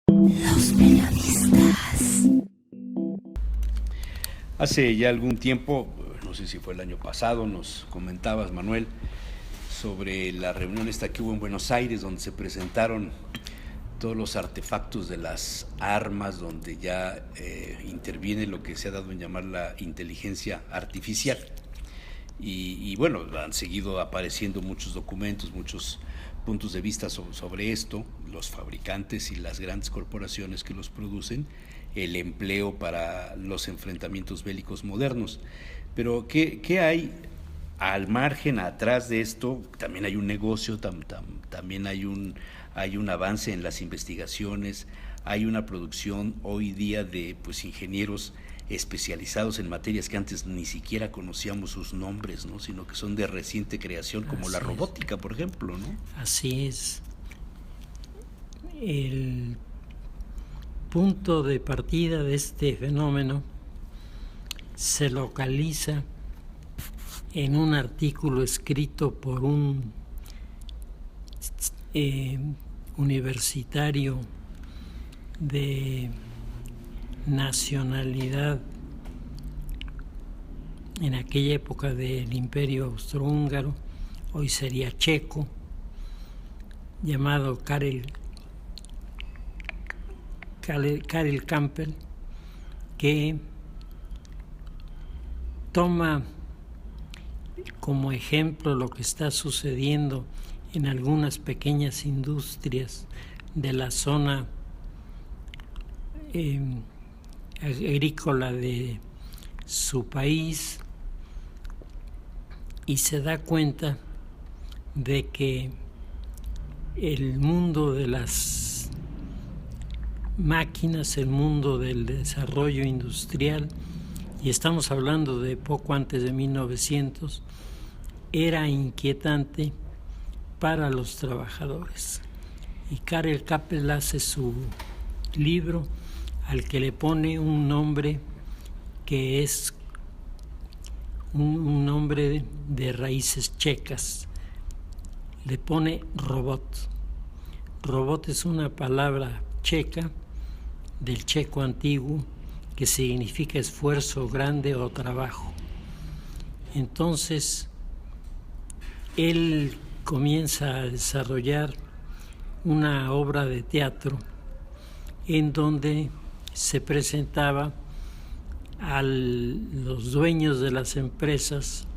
Los periodistas. Hace ya algún tiempo, no sé si fue el año pasado, nos comentabas, Manuel, sobre la reunión esta que hubo en Buenos Aires, donde se presentaron todos los artefactos de las armas, donde ya interviene lo que se ha dado en llamar la inteligencia artificial. Y bueno, han seguido apareciendo muchos documentos, muchos puntos de vista sobre esto, los fabricantes y las grandes corporaciones que los producen, el empleo para los enfrentamientos bélicos modernos. Pero ¿qué hay al margen, atrás de esto? También hay un negocio, también hay un avance en las investigaciones, hay una producción hoy día de ingenieros especializados en materias que antes ni siquiera conocíamos sus nombres, ¿no? Sino que son de reciente creación, como la robótica, por ejemplo, ¿no? Así es. El punto de partida de este fenómeno se localiza en un artículo escrito por un universitario de nacionalidad en aquella época del Imperio Austrohúngaro, hoy sería checo, llamado Karel Campbell, que toma como ejemplo lo que está sucediendo en algunas pequeñas industrias de la zona agrícola de su país, y se da cuenta de que el mundo de las máquinas, el mundo del desarrollo industrial, y estamos hablando de poco antes de 1900, era inquietante para los trabajadores. Y Karel Capel hace su libro al que le pone un nombre que es un nombre de raíces checas. Le pone robot. Robot es una palabra checa, del checo antiguo, que significa esfuerzo grande o trabajo. Entonces, él comienza a desarrollar una obra de teatro en donde se presentaba a los dueños de las empresas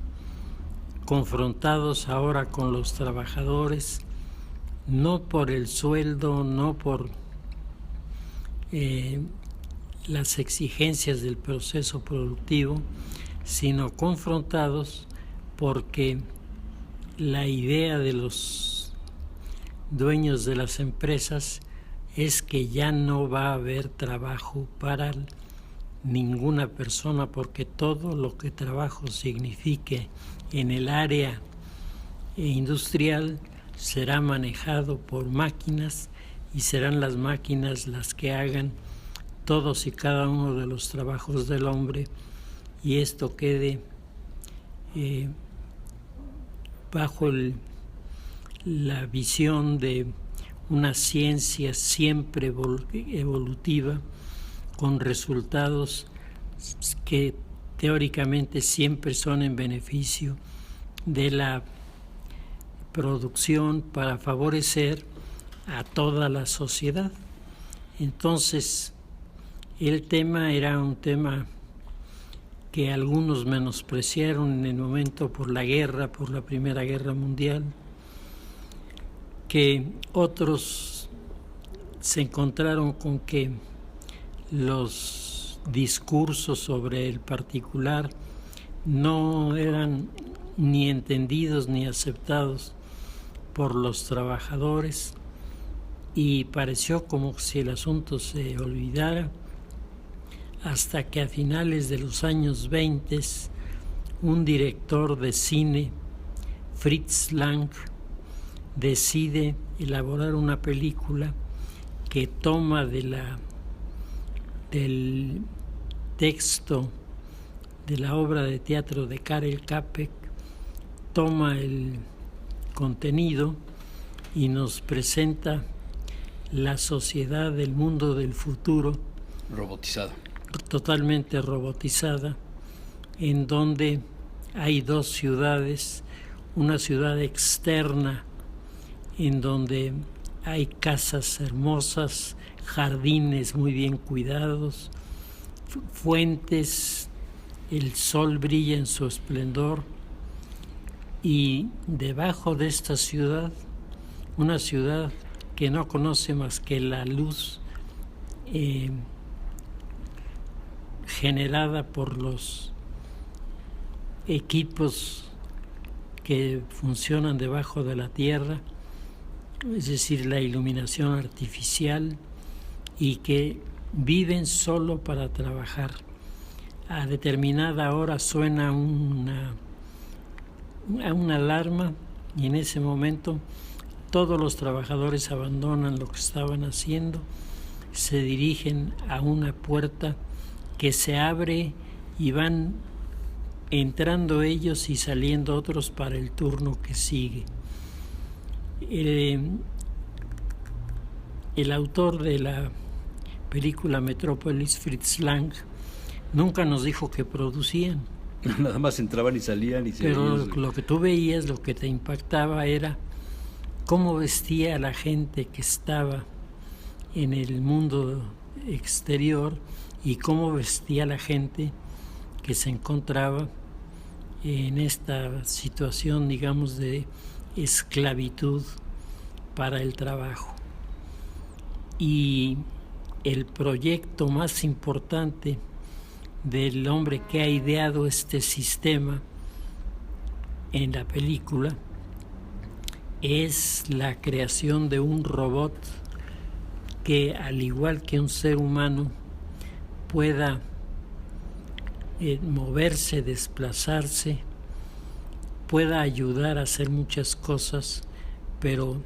confrontados ahora con los trabajadores, no por el sueldo, no por las exigencias del proceso productivo, sino confrontados porque la idea de los dueños de las empresas es que ya no va a haber trabajo para ninguna persona, porque todo lo que trabajo signifique en el área industrial será manejado por máquinas, y serán las máquinas las que hagan todos y cada uno de los trabajos del hombre, y esto quede bajo la visión de una ciencia siempre evolutiva, con resultados que teóricamente siempre son en beneficio de la producción para favorecer a toda la sociedad. Entonces, el tema era un tema que algunos menospreciaron en el momento por la guerra, por la Primera Guerra Mundial, que otros se encontraron con que los discursos sobre el particular no eran ni entendidos ni aceptados por los trabajadores, y pareció como si el asunto se olvidara, hasta que a finales de los años 20 un director de cine, Fritz Lang, decide elaborar una película que toma del texto de la obra de teatro de Karel Capek, toma el contenido y nos presenta la sociedad del mundo del futuro, Robotizado. totalmente robotizada, en donde hay dos ciudades, una ciudad externa en donde hay casas hermosas, jardines muy bien cuidados, fuentes, el sol brilla en su esplendor, y debajo de esta ciudad, una ciudad que no conoce más que la luz generada por los equipos que funcionan debajo de la tierra, es decir, la iluminación artificial, y que viven solo para trabajar. A determinada hora suena una alarma y en ese momento todos los trabajadores abandonan lo que estaban haciendo, se dirigen a una puerta que se abre y van entrando ellos y saliendo otros para el turno que sigue. El autor de la película Metrópolis, Fritz Lang, nunca nos dijo que producían. Nada más entraban y salían. Pero lo que tú veías, lo que te impactaba era cómo vestía la gente que estaba en el mundo exterior y cómo vestía la gente que se encontraba en esta situación, digamos, de esclavitud para el trabajo. Y el proyecto más importante del hombre que ha ideado este sistema en la película es la creación de un robot que, al igual que un ser humano, pueda moverse, desplazarse, pueda ayudar a hacer muchas cosas, pero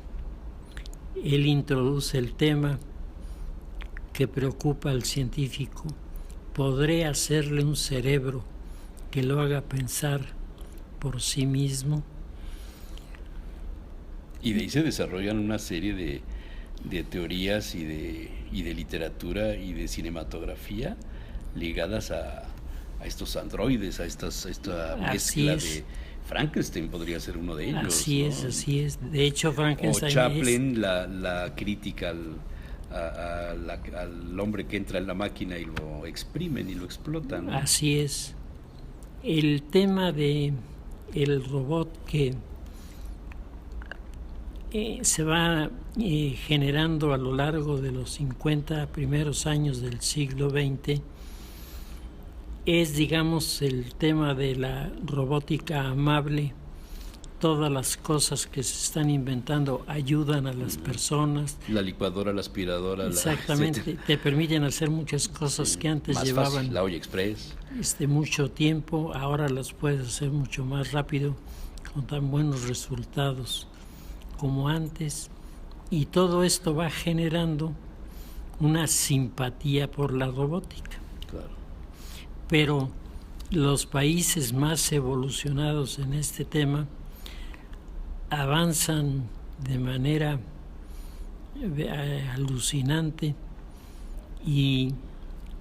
él introduce el tema que preocupa al científico: ¿podré hacerle un cerebro que lo haga pensar por sí mismo? Y de ahí se desarrollan una serie de teorías y de literatura y de cinematografía ligadas a estos androides, a esta mezcla de Frankenstein. Podría ser uno de ellos. Así es. De hecho, Frankenstein o Chaplin, la crítica al hombre que entra en la máquina y lo exprimen y lo explotan, ¿no? Así es. El tema de el robot que se va generando a lo largo de los 50 primeros años del siglo XX es, digamos, el tema de la robótica amable. Todas las cosas que se están inventando ayudan a las personas. La licuadora, la aspiradora. Exactamente, te permiten hacer muchas cosas que antes más llevaban fácil, la olla express. Mucho tiempo, ahora las puedes hacer mucho más rápido, con tan buenos resultados como antes. Y todo esto va generando una simpatía por la robótica. Claro. Pero los países más evolucionados en este tema avanzan de manera alucinante, y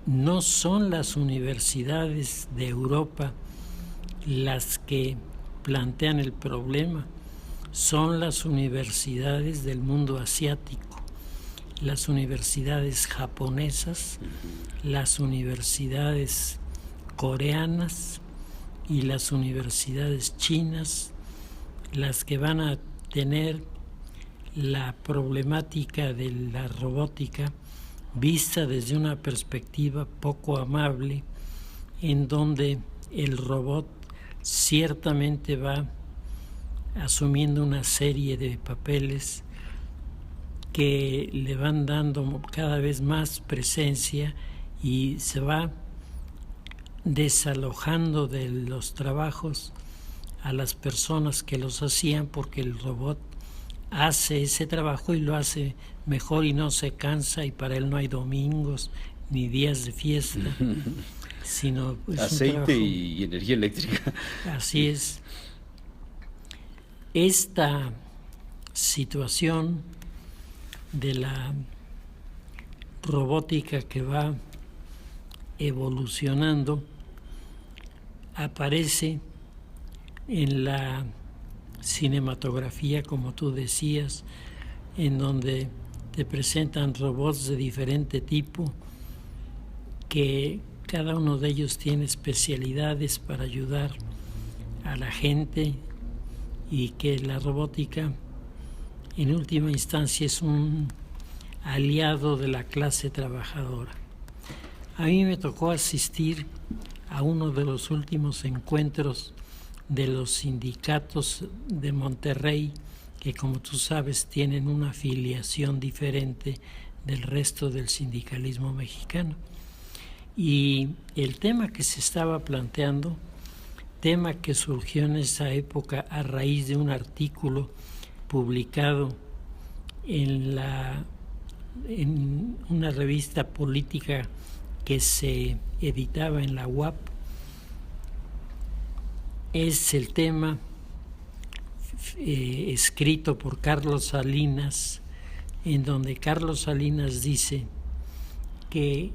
no son las universidades de Europa las que plantean el problema, son las universidades del mundo asiático, las universidades japonesas, las universidades coreanas y las universidades chinas las que van a tener la problemática de la robótica vista desde una perspectiva poco amable, en donde el robot ciertamente va asumiendo una serie de papeles que le van dando cada vez más presencia y se va desalojando de los trabajos a las personas que los hacían, porque el robot hace ese trabajo y lo hace mejor y no se cansa, y para él no hay domingos ni días de fiesta, sino aceite y energía eléctrica. Así es. Esta situación de la robótica que va evolucionando aparece en la cinematografía, como tú decías, en donde te presentan robots de diferente tipo, que cada uno de ellos tiene especialidades para ayudar a la gente, y que la robótica en última instancia es un aliado de la clase trabajadora. A mí me tocó asistir a uno de los últimos encuentros de los sindicatos de Monterrey, que como tú sabes tienen una afiliación diferente del resto del sindicalismo mexicano. Y el tema que se estaba planteando, tema que surgió en esa época a raíz de un artículo publicado en una revista política que se editaba en la UAP, es el tema escrito por Carlos Salinas, en donde Carlos Salinas dice que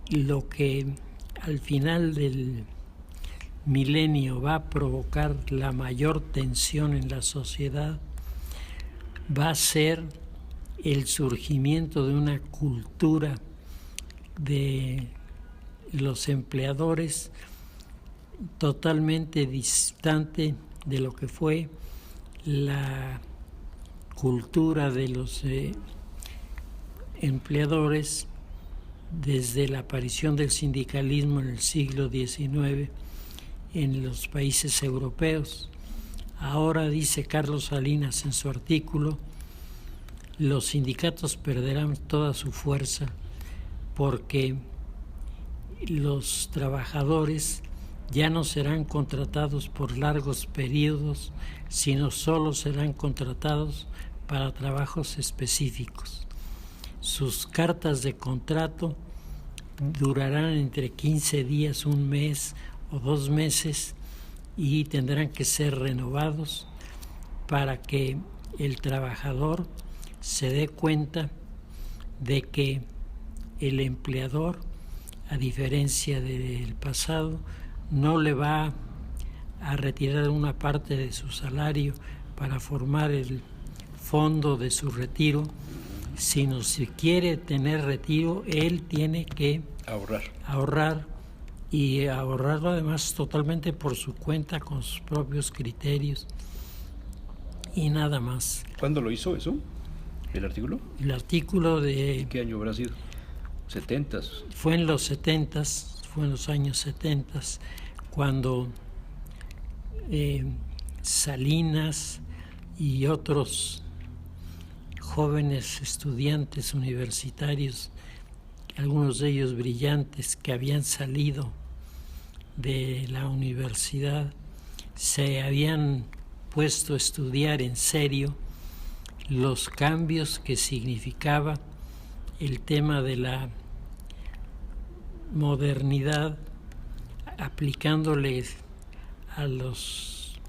lo que al final del milenio va a provocar la mayor tensión en la sociedad va a ser el surgimiento de una cultura de los empleadores totalmente distante de lo que fue la cultura de los empleadores desde la aparición del sindicalismo en el siglo XIX en los países europeos. Ahora, dice Carlos Salinas en su artículo, los sindicatos perderán toda su fuerza porque los trabajadores ya no serán contratados por largos periodos, sino solo serán contratados para trabajos específicos. Sus cartas de contrato durarán entre 15 días, un mes o 2 meses, y tendrán que ser renovados para que el trabajador se dé cuenta de que el empleador, a diferencia del pasado, no le va a retirar una parte de su salario para formar el fondo de su retiro, sino si quiere tener retiro, él tiene que ahorrar y ahorrarlo además totalmente por su cuenta, con sus propios criterios y nada más. ¿Cuándo lo hizo eso? ¿El artículo? El artículo de... ¿Qué año habrá sido? ¿70s? Fue en los 70s, fue en los años 70s, cuando Salinas y otros jóvenes estudiantes universitarios, algunos de ellos brillantes que habían salido de la universidad, se habían puesto a estudiar en serio los cambios que significaba el tema de la modernidad, aplicándoles a los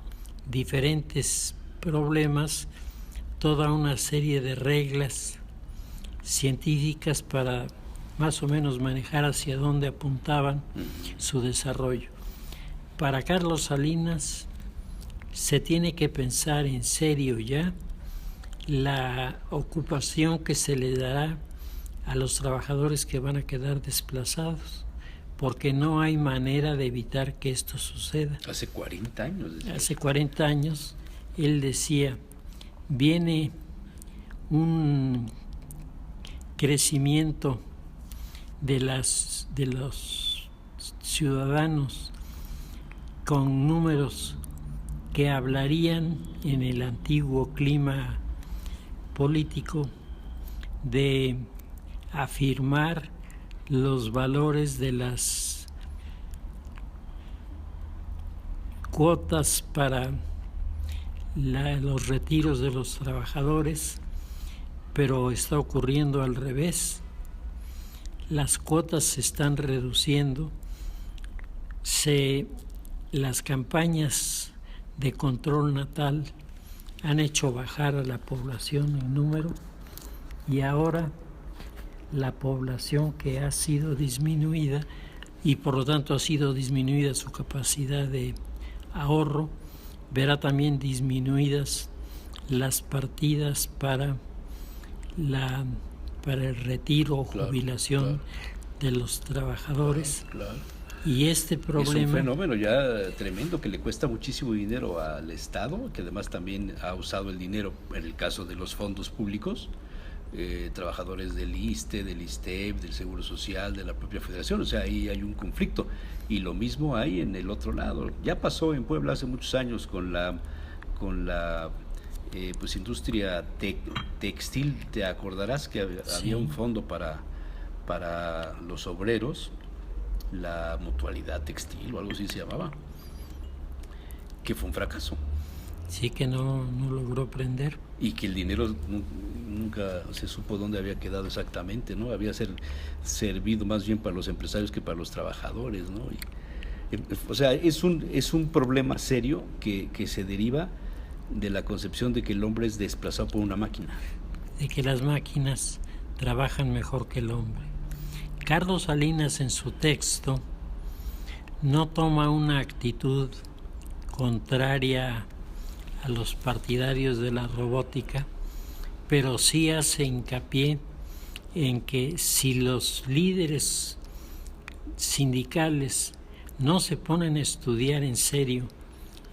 diferentes problemas toda una serie de reglas científicas para más o menos manejar hacia dónde apuntaban su desarrollo. Para Carlos Salinas se tiene que pensar en serio ya la ocupación que se le dará a los trabajadores que van a quedar desplazados, porque no hay manera de evitar que esto suceda. Hace 40 años. Hace 40 años él decía, viene un crecimiento de los ciudadanos con números que hablarían en el antiguo clima político de afirmar los valores de las cuotas para los retiros de los trabajadores, pero está ocurriendo al revés. Las cuotas se están reduciendo, las campañas de control natal han hecho bajar a la población en número y ahora la población que ha sido disminuida y por lo tanto ha sido disminuida su capacidad de ahorro, verá también disminuidas las partidas para el retiro o jubilación de los trabajadores. Claro. Y este problema... Es un fenómeno ya tremendo que le cuesta muchísimo dinero al Estado, que además también ha usado el dinero en el caso de los fondos públicos, trabajadores del ISSSTE, del ISSSTEP, del Seguro Social, de la propia Federación. O sea, ahí hay un conflicto. Y lo mismo hay en el otro lado. Ya pasó en Puebla hace muchos años con la pues industria textil. Te acordarás que había un fondo para los obreros, la mutualidad textil o algo así se llamaba, que fue un fracaso. Sí, que no logró prender. Y que el dinero nunca se supo dónde había quedado exactamente, ¿no? Había servido más bien para los empresarios que para los trabajadores, ¿no? O sea, es un problema serio que se deriva de la concepción de que el hombre es desplazado por una máquina. De que las máquinas trabajan mejor que el hombre. Carlos Salinas en su texto no toma una actitud contraria a los partidarios de la robótica, pero sí hace hincapié en que si los líderes sindicales no se ponen a estudiar en serio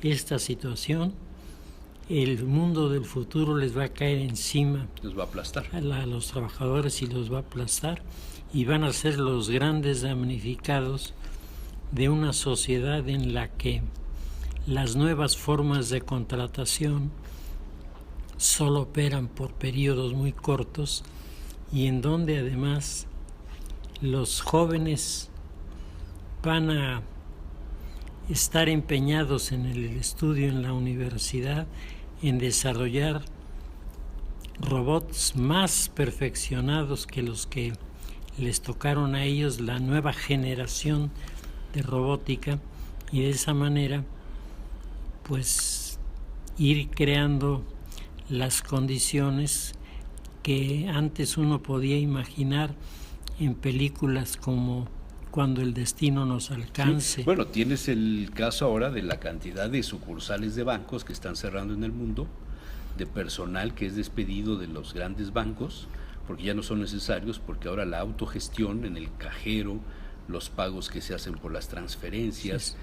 esta situación, el mundo del futuro les va a caer encima. Los va a aplastar. A los trabajadores y los va a aplastar y van a ser los grandes damnificados de una sociedad en la que las nuevas formas de contratación solo operan por periodos muy cortos y en donde además los jóvenes van a estar empeñados en el estudio en la universidad en desarrollar robots más perfeccionados que los que les tocaron a ellos, la nueva generación de robótica, y de esa manera pues ir creando las condiciones que antes uno podía imaginar en películas como Cuando el destino nos alcance. Sí. Bueno, tienes el caso ahora de la cantidad de sucursales de bancos que están cerrando en el mundo, de personal que es despedido de los grandes bancos, porque ya no son necesarios, porque ahora la autogestión en el cajero, los pagos que se hacen por las transferencias,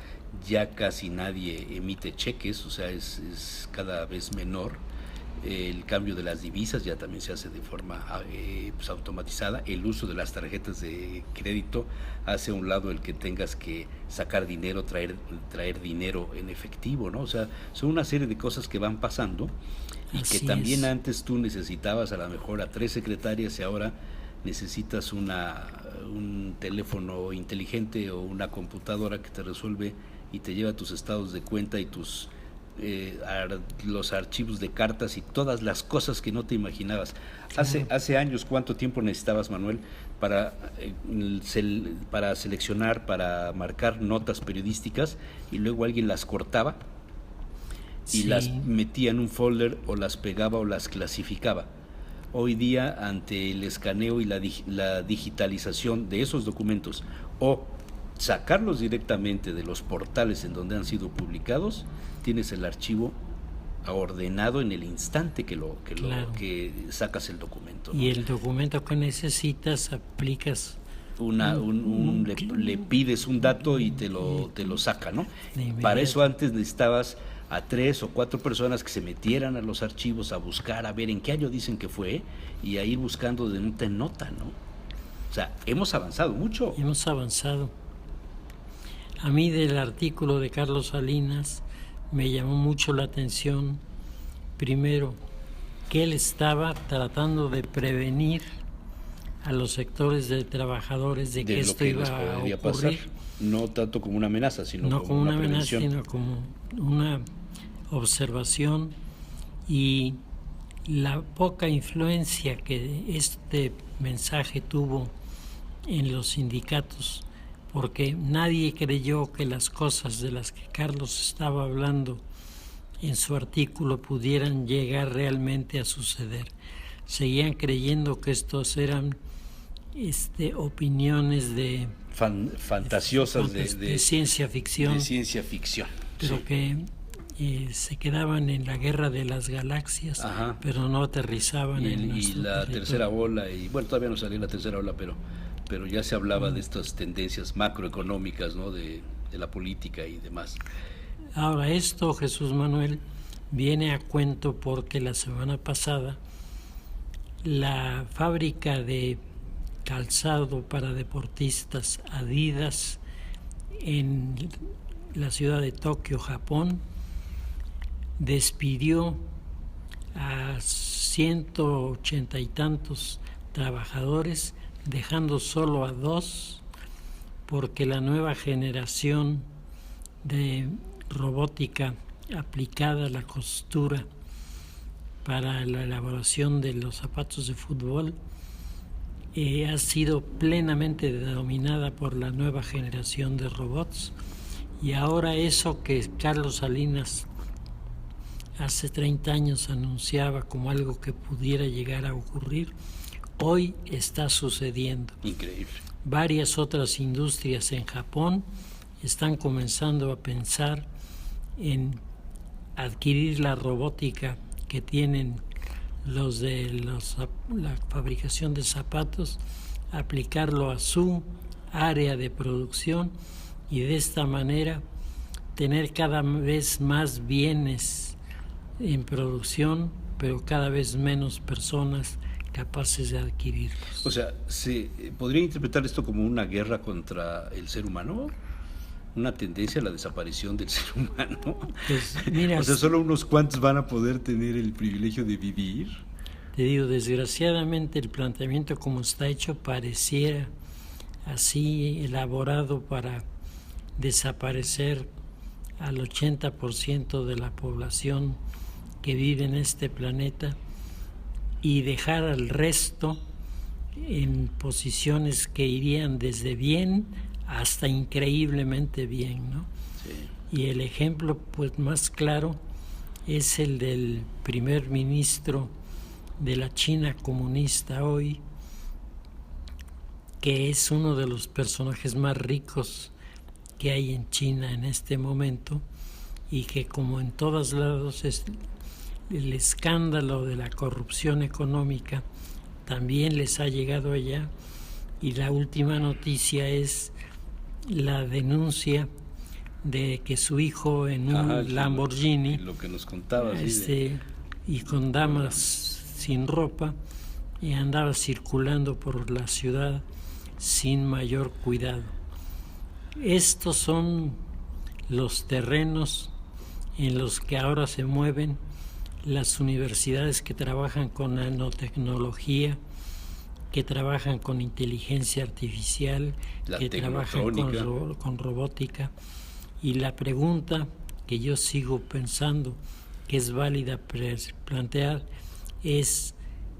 ya casi nadie emite cheques, o sea, es cada vez menor. El cambio de las divisas ya también se hace de forma pues automatizada. El uso de las tarjetas de crédito hace a un lado el que tengas que sacar dinero, traer dinero en efectivo, ¿no? O sea, son una serie de cosas que van pasando y que también antes tú necesitabas a lo mejor a 3 secretarias y ahora necesitas un teléfono inteligente o una computadora que te resuelve y te lleva tus estados de cuenta y tus los archivos de cartas y todas las cosas que no te imaginabas. Hace años, ¿cuánto tiempo necesitabas, Manuel, para seleccionar, para marcar notas periodísticas y luego alguien las cortaba y las metía en un folder o las pegaba o las clasificaba? Hoy día, ante el escaneo y la digitalización de esos documentos o sacarlos directamente de los portales en donde han sido publicados, tienes el archivo ordenado en el instante que sacas el documento, ¿no? Y el documento que necesitas aplicas le pides un dato y te lo saca, ¿no? Para eso antes necesitabas a 3 o 4 personas que se metieran a los archivos a buscar, a ver en qué año dicen que fue, y a ir buscando de nota en nota, ¿no? O sea, hemos avanzado mucho. Hemos avanzado. A mí del artículo de Carlos Salinas me llamó mucho la atención, primero, que él estaba tratando de prevenir a los sectores de trabajadores de que esto iba a ocurrir. Pasar. No tanto como una amenaza, sino no como una amenaza, prevención. Sino como una observación, y la poca influencia que este mensaje tuvo en los sindicatos, porque nadie creyó que las cosas de las que Carlos estaba hablando en su artículo pudieran llegar realmente a suceder. seguían creyendo que estos eran opiniones de fantasiosas de ciencia ficción, de ciencia ficción, pero sí. que se quedaban en la guerra de las galaxias, Ajá. pero no aterrizaban en Y nuestro la territorio. tercera ola, y bueno, todavía no salió la tercera ola, pero ya se hablaba de estas tendencias macroeconómicas, ¿no? De la política y demás. Ahora, esto, Jesús Manuel, viene a cuento porque la semana pasada la fábrica de calzado para deportistas Adidas en la ciudad de Tokio, Japón, despidió a 180 y tantos trabajadores, dejando solo a 2, porque la nueva generación de robótica aplicada a la costura para la elaboración de los zapatos de fútbol ha sido plenamente dominada por la nueva generación de robots, y ahora eso que Carlos Salinas hace 30 años anunciaba como algo que pudiera llegar a ocurrir, hoy está sucediendo. Increíble. Varias otras industrias en Japón están comenzando a pensar en adquirir la robótica que tienen los de la fabricación de zapatos, aplicarlo a su área de producción y de esta manera tener cada vez más bienes en producción, pero cada vez menos personas capaces de adquirirlos. O sea, ¿se podría interpretar esto como una guerra contra el ser humano? ¿Una tendencia a la desaparición del ser humano? Pues, mira, o sea, solo unos cuantos van a poder tener el privilegio de vivir. Te digo, desgraciadamente el planteamiento como está hecho pareciera así elaborado para desaparecer al 80% de la población que vive en este planeta y dejar al resto en posiciones que irían desde bien hasta increíblemente bien, ¿no? Sí. Y el ejemplo pues más claro es el del primer ministro de la China comunista hoy, que es uno de los personajes más ricos que hay en China en este momento, y que como en todos lados es el escándalo de la corrupción económica también les ha llegado allá, y la última noticia es la denuncia de que su hijo en un Lamborghini, lo que nos contaba, y con damas sin ropa, y andaba circulando por la ciudad sin mayor cuidado. Estos son los terrenos en los que ahora se mueven las universidades que trabajan con nanotecnología, que trabajan con inteligencia artificial, que trabajan con robótica. Y la pregunta que yo sigo pensando que es válida plantear es,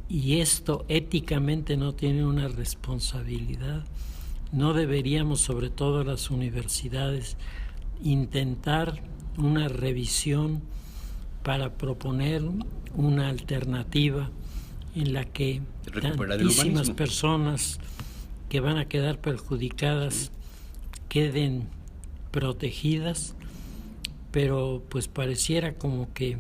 ¿y esto éticamente no tiene una responsabilidad? ¿No deberíamos, sobre todo las universidades, intentar una revisión para proponer una alternativa en la que tantísimas personas que van a quedar perjudicadas queden protegidas? Pero pues pareciera como que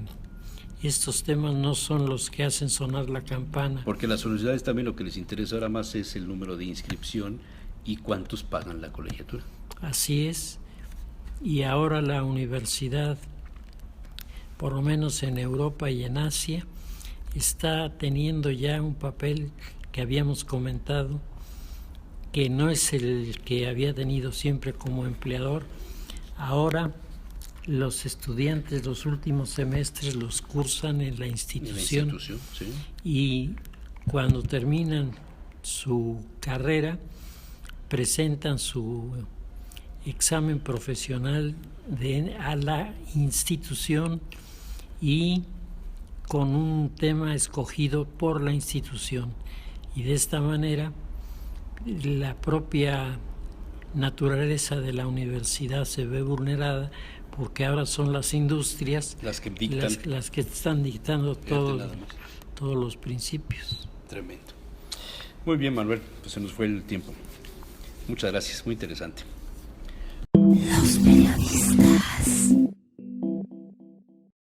estos temas no son los que hacen sonar la campana. Porque las universidades también lo que les interesa ahora más es el número de inscripción y cuántos pagan la colegiatura. Así es. Y ahora la universidad, por lo menos en Europa y en Asia, está teniendo ya un papel que habíamos comentado, que no es el que había tenido siempre como empleador. Ahora los estudiantes los últimos semestres los cursan en la institución, Sí. Y cuando terminan su carrera presentan su examen profesional a la institución y con un tema escogido por la institución, y de esta manera la propia naturaleza de la universidad se ve vulnerada, porque ahora son las industrias las que dictan, las que están dictando todos los principios. Tremendo. Muy bien, Manuel, pues se nos fue el tiempo. Muchas gracias, muy interesante. Los periodistas.